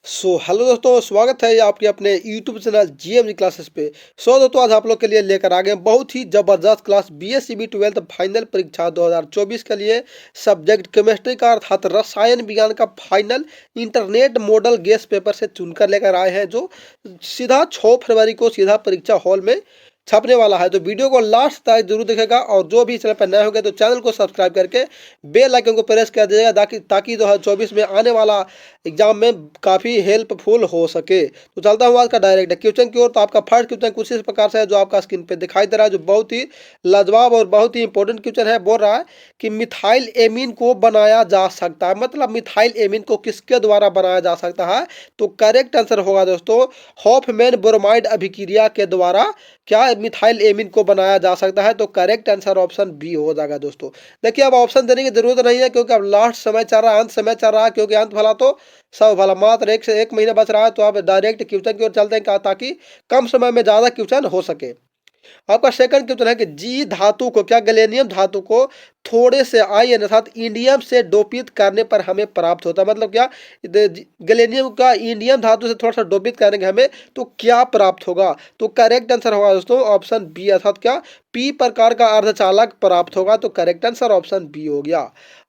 Hello दोस्तों, स्वागत है आपके अपने यूट्यूब चैनल जीएमजी क्लासेस पे। दोस्तों, आज आप लोग के लिए लेकर आ गए बहुत ही ज़बरदस्त क्लास बीएसईबी 12th फाइनल परीक्षा 2024 के लिए सब्जेक्ट केमिस्ट्री का अर्थात रसायन विज्ञान का final internet model guess paper से चुनकर लेकर आए हैं, जो सीधा 6 फरवरी को सीधा परीक्षा हॉल में छपने वाला है। तो वीडियो को लास्ट तक जरूर देखेगा और जो भी चैनल पर नए होंगे तो चैनल को सब्सक्राइब करके बेल आइकन को प्रेस कर दीजिएगा ताकि 2024 में आने वाला एग्जाम में काफ़ी हेल्पफुल हो सके। तो चलता हूँ आज का डायरेक्ट क्वेश्चन की ओर। तो आपका फर्स्ट क्वेश्चन कुछ इस प्रकार से है, जो आपका स्क्रीन पे दिखाई दे रहा है, जो बहुत ही लाजवाब और बहुत ही इंपॉर्टेंट क्वेश्चन है। बोल रहा है कि मिथाइल एमीन को बनाया जा सकता है, मतलब मिथाइल एमीन को किसके द्वारा बनाया जा सकता है। तो करेक्ट आंसर होगा दोस्तों हॉफमैन ब्रोमाइड अभिक्रिया के द्वारा क्या मिथाइल एमीन को बनाया जा सकता है। तो करेक्ट आंसर ऑप्शन बी हो जाएगा दोस्तों। देखिए, अब ऑप्शन देने की जरूरत नहीं है क्योंकि अब लास्ट समय चल रहा है, अंत समय चल रहा है, क्योंकि अंत भला तो सब भला, मात्र 1 से 1 महीना बच रहा है। तो आप डायरेक्ट क्वेश्चन की ओर चलते हैं ताकि कम समय में ज़्यादा क्वेश्चन हो सके। आपका सेकंड क्वेश्चन है कि जी धातु को क्या गैलेनियम धातु को थोड़े से आयन अर्थात इंडियम से डोपित करने पर हमें प्राप्त होता है, मतलब क्या गैलेनियम का इंडियम धातु से थोड़ा सा डोपित करेंगे हमें तो क्या प्राप्त होगा। तो करेक्ट आंसर होगा दोस्तों ऑप्शन बी, अर्थात क्या पी प्रकार का अर्धचालक प्राप्त होगा। तो करेक्ट आंसर ऑप्शन बी हो गया।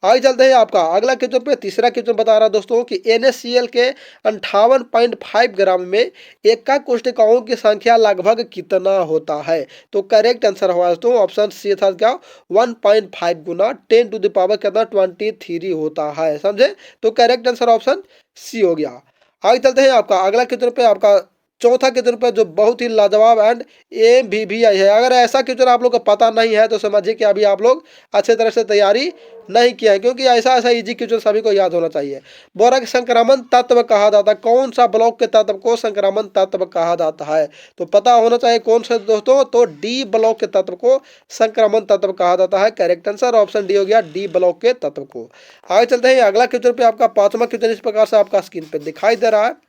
आगे चलते हैं आपका अगला क्वेश्चन पे। तीसरा क्वेश्चन बता रहा दोस्तों कि NaCl के 58.5 ग्राम में एका कोशिकाओं की संख्या लगभग कितना होता है। तो करेक्ट आंसर होगा दोस्तों ऑप्शन सी था क्या 1.5 गुना 10 टू द पावर कितना 23 होता है, समझे। तो करेक्ट आंसर ऑप्शन सी हो गया। आगे चलते हैं आपका अगला क्वेश्चन पे। आपका चौथा क्वेश्चन पे जो बहुत ही लाजवाब एंड MVVI है। अगर ऐसा क्वेश्चन आप लोग को पता नहीं है तो समझिए कि अभी आप लोग अच्छे तरह से तैयारी नहीं किया है, क्योंकि ऐसा ऐसा इजी क्वेश्चन सभी को याद होना चाहिए। बोरा के संक्रमण तत्व कहा जाता है, कौन सा ब्लॉक के तत्व को संक्रमण तत्व कहा जाता है। तो पता होना चाहिए कौन सा दोस्तों, तो डी ब्लॉक के तत्व को संक्रमण तत्व कहा जाता है। करेक्ट आंसर ऑप्शन डी हो गया, डी ब्लॉक के तत्व को। आगे चलते हैं अगला क्वेश्चन पे। आपका पांचवा क्वेश्चन इस प्रकार से आपका स्क्रीन पे दिखाई दे रहा है।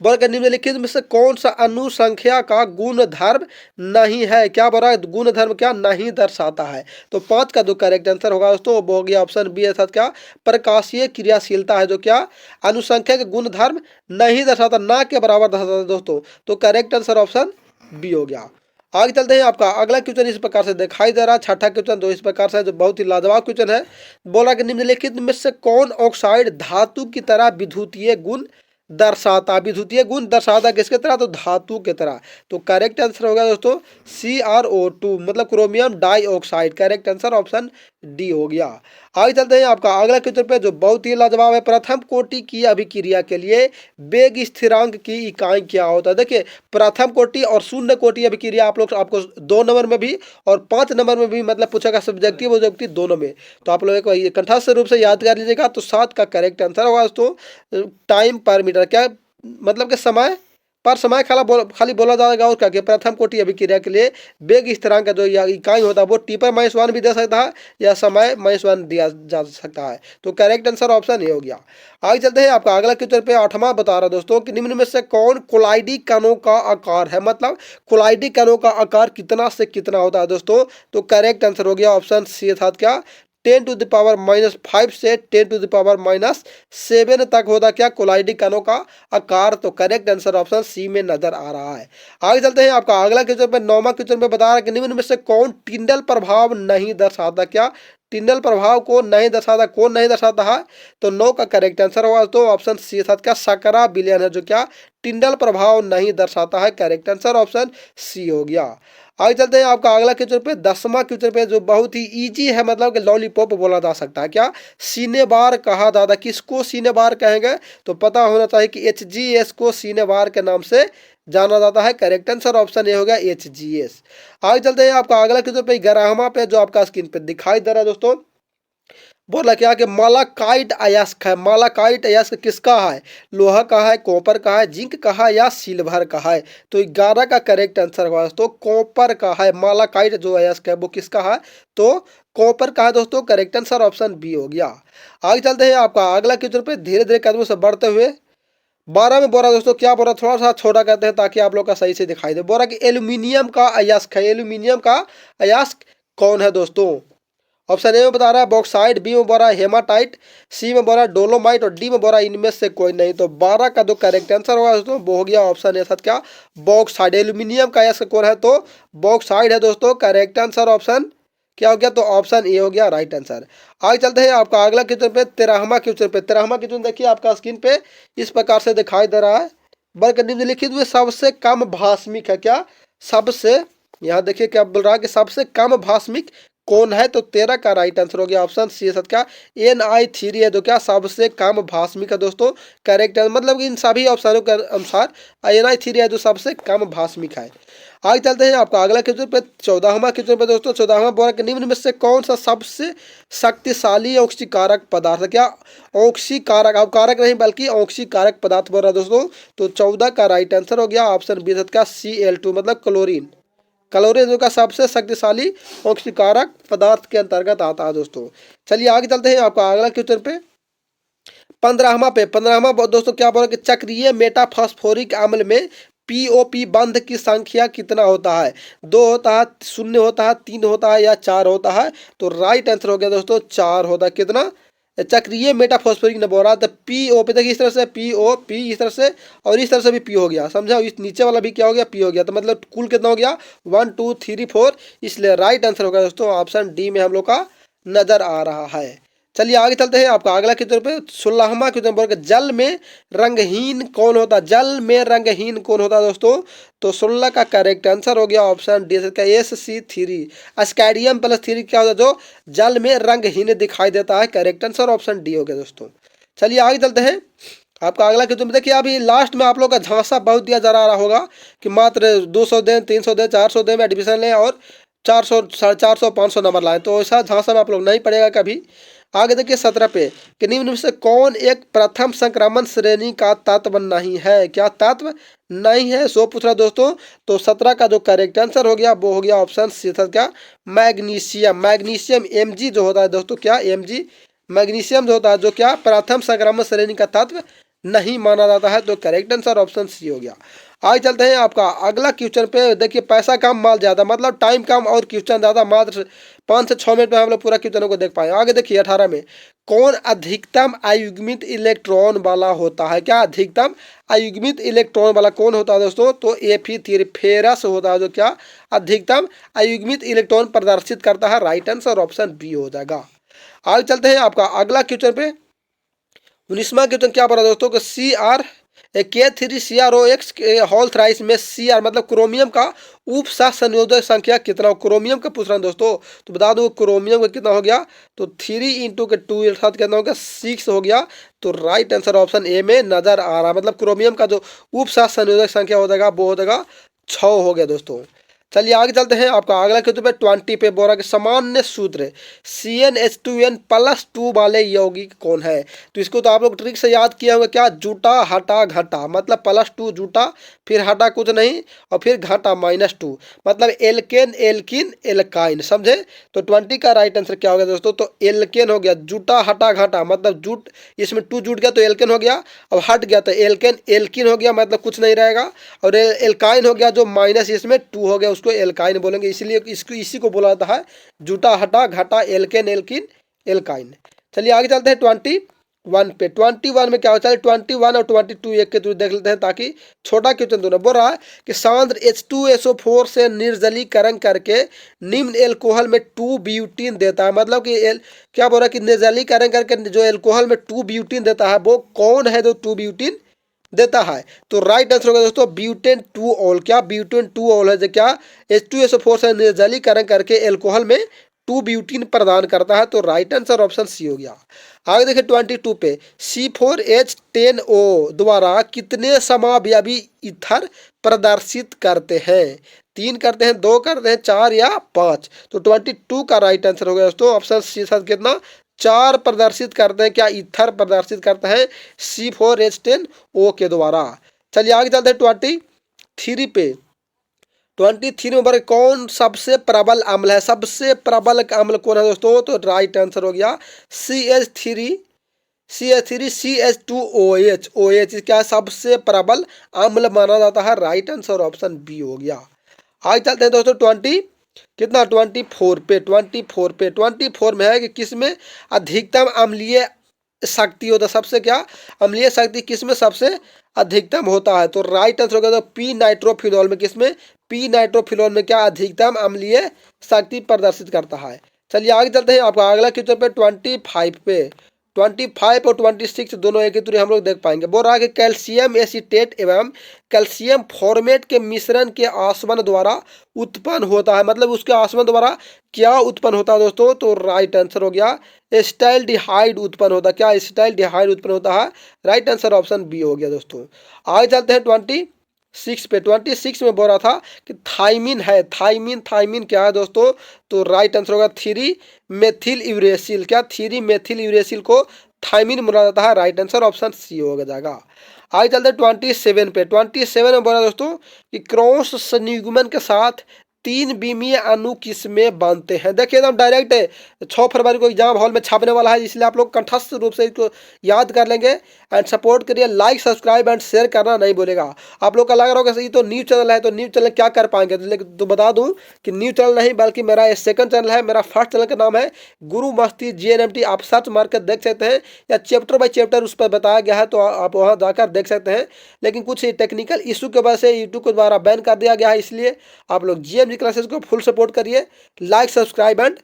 वर्ग निम्नलिखित में से कौन सा अनुसंख्या का गुण धर्म नहीं है। क्या बोल रहा है, गुण धर्म क्या नहीं दर्शाता है। तो 5 का जो करेक्ट आंसर होगा दोस्तों वो हो गया ऑप्शन बी, अर्थात क्या प्रकाशीय क्रियाशीलता है, जो क्या अनुसंख्या के गुण धर्म नहीं दर्शाता, ना के बराबर दर्शाता है दोस्तों। तो करेक्ट आंसर ऑप्शन बी हो गया। आगे चलते हैं आपका अगला क्वेश्चन इस प्रकार से दिखाई दे रहा है। छठा क्वेश्चन जो इस प्रकार से है, जो बहुत ही लाजवाब क्वेश्चन है। बोला कि निम्नलिखित में से कौन ऑक्साइड धातु की तरह विद्युतीय गुण दर्शाता, विद्युतीय गुण दर्शाता किसके तरह, तो धातु के तरह। तो करेक्ट आंसर होगा दोस्तों CrO2, मतलब chromium dioxide. Correct answer option D हो गया। आगे चलते हैं आपका अगला क्वेश्चन पे, जो बहुत ही लाजवाब है। प्रथम कोटि की अभिक्रिया के लिए वेग स्थिरांक की इकाई क्या होता है। देखिए, प्रथम कोटि और शून्य कोटि अभिक्रिया आपको 2 नंबर में भी और 5 नंबर में भी मतलब पूछेगा, सब्जेक्टिव ऑब्जेक्टिव दोनों में। तो आप लोग एक कंठस्थ रूप से याद कर लीजिएगा। तो 7 का करेक्ट आंसर होगा दोस्तों टाइम पर मीटर, क्या मतलब कि समय पर समय खाली बोला जाएगा। और क्या कि प्रथम कोटि अभिक्रिया के लिए वेग स्थिरांक का जो इकाई होता है वो T/-1 भी दे सकता है या समय -1 दिया जा सकता है। तो करेक्ट आंसर ऑप्शन ए हो गया। आगे चलते हैं आपका अगला क्वेश्चन पे। 8वां बता रहा दोस्तों कि निम्न में से कौन कोलाइडी कणों का आकार है, मतलब कोलाइडी कणों का आकार कितना से कितना होता है दोस्तों। तो करेक्ट आंसर हो गया ऑप्शन सी, अर्थात क्या 10 टू द पावर -5 से 10 टू द पावर -7 तक होता क्या कोलाइडी कणों का आकार। तो करेक्ट आंसर ऑप्शन सी में नजर आ रहा है। आगे चलते हैं आपका अगला क्वेश्चन पे। 9वां क्वेश्चन पे बता रहा है कि निम्न में से कौन टिंडल प्रभाव नहीं दर्शाता, क्या टिंडल प्रभाव को नहीं दर्शाता, कौन नहीं दर्शाता है। तो 9 का करेक्ट आंसर होगा तो ऑप्शन सी, साथ क्या सकरा विलयन है, जो क्या टिंडल प्रभाव नहीं दर्शाता है। करेक्ट आंसर ऑप्शन सी हो गया। आगे चलते हैं आपका अगला क्वेश्चन पे। 10वां क्वेश्चन पे, जो बहुत ही इजी है, मतलब कि लॉलीपॉप बोला जा सकता है। क्या सीनेबार कहा जाता, किसको सीनेबार कहेंगे। तो पता होना चाहिए कि HGS को सीनेबार के नाम से जाना जाता है। करेक्ट आंसर ऑप्शन ए हो गया HGS। आगे चलते हैं आपका अगला क्वेश्चन पे। 11वां पे जो आपका स्क्रीन पे दिखाई दे रहा है दोस्तों, बोला क्या कि मालाकाइट अयस्क है। मालाकाइट अयस्क किसका है, लोहा का है, कॉपर का है, जिंक का है या सिल्वर का है। तो 11 का करेक्ट आंसर होगा दोस्तों कॉपर का है। मालाकाइट जो अयस्क है वो किसका है, तो कॉपर का है दोस्तों। करेक्ट आंसर ऑप्शन बी हो गया। आगे चलते हैं आपका अगला क्वेश्चन पे धीरे धीरे कदमों से बढ़ते हुए। 12 में बोरा दोस्तों क्या बोरा, थोड़ा सा छोटा करते हैं ताकि आप लोग का सही से दिखाई दे। बोरा कि एल्यूमिनियम का अयस्क है, एल्यूमिनियम का अयस्क कौन है दोस्तों। ऑप्शन ए में बता रहा है बॉक्साइड, बी में बोल रहा है हेमाटाइट, सी में बोल रहा है डोलोमाइट और डी में बोल रहा है इनमें से कोई नहीं। तो 12 का जो करेक्ट आंसर होगा दोस्तों वो हो गया ऑप्शन ए क्या बॉक्साइड। एल्यूमिनियम का यह कौन है तो बॉक्साइड है दोस्तों। करेक्ट आंसर ऑप्शन क्या हो गया तो ऑप्शन ए हो गया राइट आंसर। आगे चलते हैं आपका अगला क्वेश्चन पे 13वां क्वेश्चन पे। 13वां क्वेश्चन देखिए आपका स्क्रीन पे इस प्रकार से दिखाई दे रहा है। वर्ग निम्नलिखित में सबसे कम भास्मिक है क्या सबसे, यहाँ देखिए क्या बोल रहा है कि सबसे कम भास्मिक कौन है तो 13 का राइट आंसर हो गया ऑप्शन सी है क्या Ni3 है जो क्या सबसे कम भास्मिक है दोस्तों। करेक्ट है मतलब इन सभी ऑप्शनों के अनुसार Ni3 है जो सबसे कम भास्मिक है। आगे चलते हैं आपका अगला क्वेश्चन पे 14वां क्वेश्चन पे दोस्तों। 14वां बोल के निम्न में से कौन सा सबसे शक्तिशाली ऑक्सीकारक पदार्थ है क्या ऑक्सीकारक, अब कारक नहीं बल्कि ऑक्सीकारक पदार्थ बोल रहा है दोस्तों। तो 14 का राइट आंसर हो गया ऑप्शन बी का Cl2 मतलब क्लोरीन। क्लोरीन जो का सबसे शक्तिशाली ऑक्सीकारक पदार्थ के अंतर्गत आता है दोस्तों। चलिए आगे चलते हैं आपका अगला क्वेश्चन पे 15वां दोस्तों क्या बोल रहे कि चक्रीय मेटाफॉस्फोरिक अम्ल में पीओपी बंध की संख्या कितना होता है 2 होता है, 0 होता है, 3 होता है या 4 होता है। तो राइट आंसर हो गया दोस्तों 4 होता है। कितना चक्रीय मेटाफॉस्फोरिक ने बोला तो पीओपी देखिए इस तरह से पीओपी इस तरह से और इस तरह से भी पी हो गया समझा। इस नीचे वाला भी क्या हो गया पी हो गया। तो मतलब कुल कितना हो गया 1 2 3 4। इसलिए राइट आंसर होगा दोस्तों ऑप्शन डी में हम लोग का नजर आ रहा है। चलिए आगे चलते हैं आपका अगला क्वेश्चन पे 16वां क्वेश्चन बोल के जल में रंगहीन कौन होता है जल में रंगहीन कौन होता है दोस्तों। तो 16 का करेक्ट आंसर हो गया ऑप्शन डी का SC3 अस्कैरियम प्लस 3 क्या होता है जो जल में रंगहीन दिखाई देता है। करेक्ट आंसर ऑप्शन डी हो गया दोस्तों। चलिए आगे चलते हैं आपका अगला क्वेश्चन देखिए अभी लास्ट में आप लोग का झांसा बहुत दिया जा रहा होगा कि मात्र 200 दें 300 दें 400 दें में एडमिशन लें और 400 450 500 नंबर लाएं। तो ऐसा झांसा में आप लोग नहीं पड़ेगा कभी। आगे देखिए 17 पे कि निम्न में से कौन एक प्रथम संक्रमण श्रेणी का तत्व नहीं है क्या तत्व नहीं है सो पूछ रहा दोस्तों। तो 17 का जो करेक्ट आंसर हो गया वो हो गया ऑप्शन सी क्या मैग्नीशियम। मैग्नीशियम Mg जो होता है दोस्तों क्या Mg मैग्नीशियम जो होता है जो क्या प्रथम संक्रमण श्रेणी का तत्व नहीं माना जाता है। तो करेक्ट आंसर ऑप्शन सी हो गया। आगे चलते हैं आपका अगला क्वेश्चन पे देखिए पैसा कम माल ज़्यादा मतलब टाइम कम और क्वेश्चन ज़्यादा मात्र 5 से 6 मिनट में हम लोग पूरा क्वेश्चनों को देख पाए। आगे देखिए 18 में कौन अधिकतम अयुग्मित इलेक्ट्रॉन वाला होता है क्या अधिकतम अयुग्मित इलेक्ट्रॉन वाला कौन होता है दोस्तों। तो Fe3 फेरस होता है जो क्या अधिकतम अयुग्मित इलेक्ट्रॉन प्रदर्शित करता है। राइट आंसर ऑप्शन बी हो जाएगा। आगे चलते हैं आपका अगला क्वेश्चन पे 19वां क्वेश्चन क्या पड़ा दोस्तों कि K3CrOX होल थ्राइस में Cr मतलब क्रोमियम का उप संयोजक संख्या कितना हो क्रोमियम का पूछ रहा हूँ दोस्तों। तो बता दो क्रोमियम का कितना हो गया तो 3 × 2 अर्थात कितना हो गया 6 हो गया। तो राइट आंसर ऑप्शन ए में नजर आ रहा है मतलब क्रोमियम का जो उप संयोजक संख्या हो जाएगा वो हो जाएगा 6 हो गया दोस्तों। चलिए आगे चलते हैं आपका अगला क्वेश्चन पे 20 पे बोरा के सामान्य सूत्र CnH2n+2 वाले यौगिक कौन है। तो इसको तो आप लोग ट्रिक से याद किया होंगे क्या जूटा हटा घटा मतलब +2 जूटा फिर हटा कुछ नहीं और फिर घटा -2 मतलब एल्केन एल्किन एल्काइन समझे। तो 20 का राइट आंसर क्या हो गया दोस्तों तो एल्केन हो गया जूटा हटा घटा मतलब जूट इसमें 2 जुट गया तो एल्केन हो गया और हट गया तो एल्केन एल्किन हो गया मतलब कुछ नहीं रहेगा और एल्काइन हो गया जो माइनस इसमें 2 हो गया उसको एल्काइन बोलेंगे। इसलिए इसको इसी को बोला जाता है जूटा हटा घटा एल्केन एल्किन एल्काइन। चलिए आगे चलते हैं 21 पे 21 में क्या होता है 21 और 22 एक के थ्रू देख लेते हैं ताकि छोटा क्वेश्चन दोनों बोल रहा है कि सांद्र H2SO4 से निर्जलीकरण करके निम्न एल्कोहल में 2 ब्यूटीन देता है मतलब कि क्या बोल रहा है कि निर्जलीकरण करके जो एल्कोहल में 2 ब्यूटीन देता है वो कौन है जो 2 ब्यूटीन देता है। तो राइट आंसर होगा दोस्तों ब्यूटेन 2 ऑल क्या ब्यूटेन 2 ऑल है जो क्या H2SO4 से निर्जलीकरण करके एल्कोहल में 2 ब्यूटीन प्रदान करता है। तो राइट आंसर ऑप्शन सी हो गया। आगे देखिए 22 पे C4H10O द्वारा कितने समावयवी ईथर प्रदर्शित करते हैं 3 करते हैं 2 करते हैं 4 या 5। तो 22 का राइट आंसर हो गया दोस्तों ऑप्शन सी साथ कितना 4 प्रदर्शित करते हैं क्या ईथर प्रदर्शित करते हैं C4H10O के द्वारा। चलिए आगे चलते हैं 23 पे 23 नंबर कौन सबसे प्रबल अम्ल है सबसे प्रबल अम्ल कौन है दोस्तों। तो राइट आंसर हो गया CH3CH2OH OH क्या सबसे प्रबल अम्ल माना जाता है। राइट आंसर ऑप्शन बी हो गया। आगे चलते हैं दोस्तों कितना 24 पे, 24 पे, 24 में है कि किस में अधिकतम अम्लीय शक्ति होता है, सबसे क्या अम्लीय शक्ति किस में सबसे अधिकतम होता है। तो राइट आंसर होगा तो पी नाइट्रोफिनॉल में, किसमें पी नाइट्रोफिनॉल में क्या अधिकतम अम्लीय शक्ति प्रदर्शित करता है। चलिए आगे चलते हैं, आपका अगला क्वेश्चन पे 25 पे, 25 और 26 दोनों एक ही दूरी हम लोग देख पाएंगे। बोल रहा है कि कैल्शियम एसीटेट एवं कैल्शियम फॉर्मेट के मिश्रण के आसवन द्वारा उत्पन्न होता है, मतलब उसके आसवन द्वारा क्या उत्पन्न होता है दोस्तों। तो राइट आंसर हो गया एस्टाइलडिहाइड उत्पन्न होता है। क्या एस्टाइलडिहाइड उत्पन्न होता है, राइट आंसर ऑप्शन बी हो गया दोस्तों। आगे चलते हैं 26 पे, 26 में बोल रहा था कि थाइमिन है, थाइमिन, थाइमिन क्या है दोस्तों। तो राइट आंसर होगा 3 मेथिल यूरेसिल। क्या 3 मेथिल यूरेसिल को थाइमिन बोला जाता है, राइट आंसर ऑप्शन सी हो जाएगा। आगे चलते हैं 27 पे, 27 में बोला दोस्तों कि क्रॉस संयुग्मन के साथ 3 बीमीय अणु किस में बांधते हैं। देखिए एकदम डायरेक्ट है, 6 फरवरी को एग्जाम हॉल में छपने वाला है, इसलिए आप लोग कंठस्थ रूप से इसको याद कर लेंगे। एंड सपोर्ट करिए, लाइक सब्सक्राइब एंड शेयर करना नहीं बोलेगा। आप लोग का लग रहा होगा ये तो न्यूज़ चैनल है, तो न्यूज़ चैनल क्या कर पाएंगे, लेकिन तो बता दूं कि न्यूज़ चैनल नहीं बल्कि मेरा ये सेकंड चैनल है। मेरा फर्स्ट चैनल का नाम है गुरु मस्ती GNMT, आप सर्च मार कर देख सकते हैं, या चैप्टर बाय चैप्टर उस पर बताया गया है, तो आप वहाँ जाकर देख सकते हैं। लेकिन कुछ टेक्निकल इशू की वजह से यूट्यूब के द्वारा बैन कर दिया गया है, इसलिए आप लोग GMG क्लासेस को फुल सपोर्ट करिए, लाइक सब्सक्राइब एंड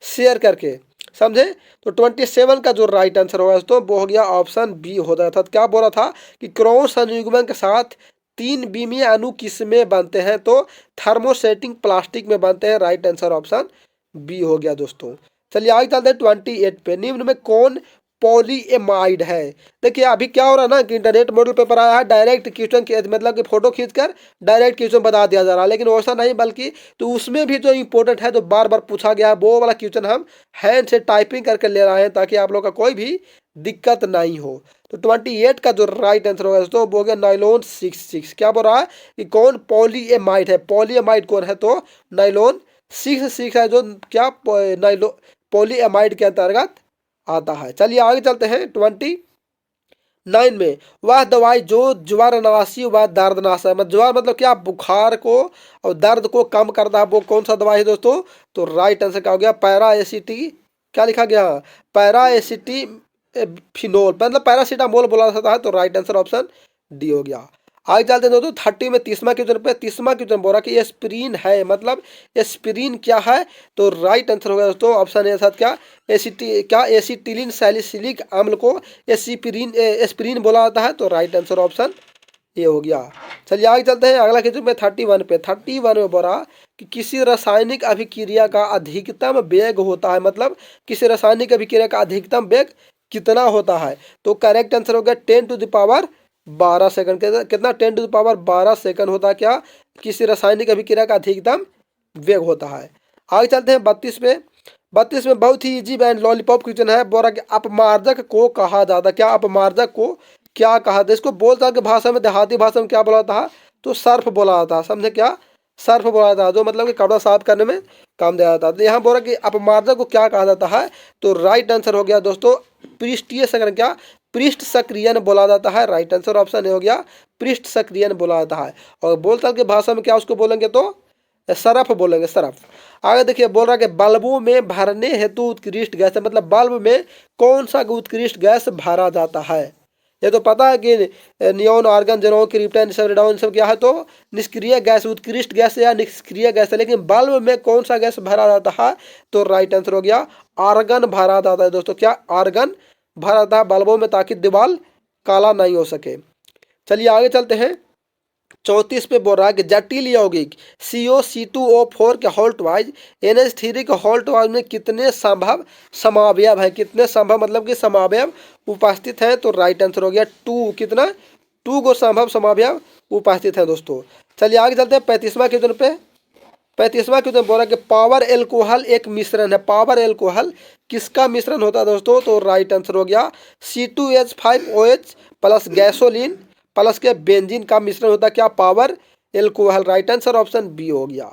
शेयर करके, समझे। तो 27 का जो राइट आंसर होगा दोस्तों वो हो गया ऑप्शन बी हो जाता था। क्या बोला था कि क्रॉस संयुग्मन के साथ 3 बीमीय अणु किस में बनते हैं, तो थर्मोसेटिंग प्लास्टिक में बनते हैं, राइट आंसर ऑप्शन बी हो गया दोस्तों। चलिए आगे चलते हैं 28 पे, निम्न में कौन पॉलीएमाइड है। देखिए अभी क्या हो रहा है ना कि इंटरनेट मॉडल पेपर आया है, डायरेक्ट क्वेश्चन के मतलब कि फोटो खींचकर डायरेक्ट क्वेश्चन बता दिया जा रहा है, लेकिन वैसा नहीं, बल्कि तो उसमें भी जो इंपॉर्टेंट है, जो बार बार पूछा गया है, वो वाला क्वेश्चन हम हैंड से टाइपिंग करके ले रहे हैं, ताकि आप लोग का कोई भी दिक्कत नहीं हो। तो 28 का जो राइट आंसर होगा दोस्तों वो हो गया नाइलॉन 66। क्या बोल रहा है कि कौन पॉलीएमाइड है, पॉलीएमाइड कौन है, तो नाइलॉन 66 है, जो क्या नाइलो पॉलीएमाइड के अंतर्गत आता है। चलिए आगे चलते हैं 29 में, वह दवाई जो ज्वारनाशी व दर्दनाशक है, मतलब ज्वार मतलब क्या बुखार को और दर्द को कम करता है, वो कौन सा दवाई है दोस्तों। तो राइट आंसर क्या हो गया पैरा एसिटी, क्या लिखा गया पैरा एसिटी फिनोल, मतलब पैरासीटामोल बोला जाता है, तो राइट आंसर ऑप्शन डी हो गया। आगे चलते हैं दोस्तों 30 में, 30वां क्वेश्चन पे, 30वां क्वेश्चन बोल रहा कि एस्पिरिन है, मतलब एस्पिरिन क्या है। तो राइट आंसर होगा दोस्तों ऑप्शन ए साथ क्या एसिटिलीन सैलिसिलिक अम्ल को एस्पिरिन बोला जाता है, तो राइट आंसर ऑप्शन ये हो गया। चलिए आगे चलते हैं, अगला क्वेश्चन में 31 पे, 31 में बोला कि किसी रासायनिक अभिक्रिया का अधिकतम वेग होता है, मतलब किसी रासायनिक अभिक्रिया का अधिकतम वेग कितना होता है। तो करेक्ट आंसर हो गया 10⁻12 सेकंड। कितना 10⁻12 सेकंड होता है क्या किसी रासायनिक अभिक्रिया का अधिकतम वेग होता है। आगे चलते हैं 32 पे, 32 में बहुत ही इजी एंड लॉलीपॉप क्वेश्चन है। बोल रहा कि अपमार्जक को कहा जाता, क्या अपमार्जक को क्या कहा था, इसको बोलता कि भाषा में, देहाती भाषा में क्या बोला था, तो सर्फ बोला जाता है, समझे, क्या सर्फ बोला जाता है, जो मतलब कि कपड़ा साफ करने में काम दिया जाता है। तो यहाँ बोल रहा कि अपमार्जक को क्या कहा जाता है, तो राइट आंसर हो गया दोस्तों पृष्ठीय सक्रियन, क्या पृष्ठ सक्रियन बोला जाता है, राइट आंसर ऑप्शन हो गया पृष्ठ सक्रियन बोला जाता है। और बोलचाल की भाषा में क्या उसको बोलेंगे, तो सरफ बोलेंगे, सरफ। आगे देखिए बोल रहा है कि बल्बों में भरने हेतु उत्कृष्ट गैस है, मतलब बल्ब में कौन सा उत्कृष्ट गैस भरा जाता है। ये तो पता है कि नियोन, आर्गन, जेनोन, क्रिप्टन, सब रेडॉन, सब क्या है, तो निष्क्रिय गैस, उत्कृष्ट गैस या निष्क्रिय गैस है। लेकिन बल्ब में कौन सा गैस भरा जाता है, तो राइट आंसर हो गया आर्गन भरा जाता है दोस्तों, क्या आर्गन भरा जाता है बल्बों में, ताकि दीवार काला नहीं हो सके। चलिए आगे चलते हैं 34 पे बोल रहा है कि जटिल यौगिक CO C2O4 के हॉल्ट वाइज NH3 के हॉल्ट वाइज में कितने संभव समावयव है, कितने संभव मतलब कि समावयव उपस्थित हैं, तो राइट आंसर हो गया 2, कितना 2 को संभव समावयव उपस्थित है दोस्तों। चलिए आगे चलते हैं 35वां क्वेश्चन पे, 35वां क्वेश्चन बोल रहा है कि पावर एल्कोहल एक मिश्रण है, पावर एल्कोहल किसका मिश्रण होता है दोस्तों, तो राइट आंसर हो गया C2H5OH प्लस गैसोलीन प्लस के बेंजीन का मिश्रण होता है, क्या power alcohol, right answer option B हो गया।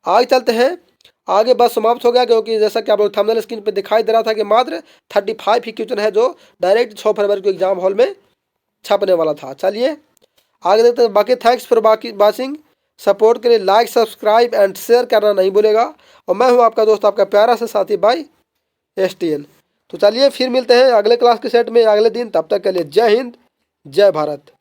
आगे चलते हैं, आगे बस समाप्त हो गया, क्योंकि जैसा कि आप लोग थंबनेल स्क्रीन पे दिखाई दे रहा था कि मात्र 35 ही क्वेश्चन है जो डायरेक्ट 6 फरवरी को एग्जाम हॉल में छपने वाला था। चलिए आगे देखते हैं, बाकी थैंक्स फॉर वाचिंग। सपोर्ट के लिए लाइक, सब्सक्राइब एंड शेयर करना नहीं भूलेगा। और मैं हूं आपका दोस्त, आपका प्यारा सा साथी भाई STN। तो चलिए फिर मिलते हैं अगले क्लास के सेट में अगले दिन। तब तक के लिए जय हिंद, जय भारत।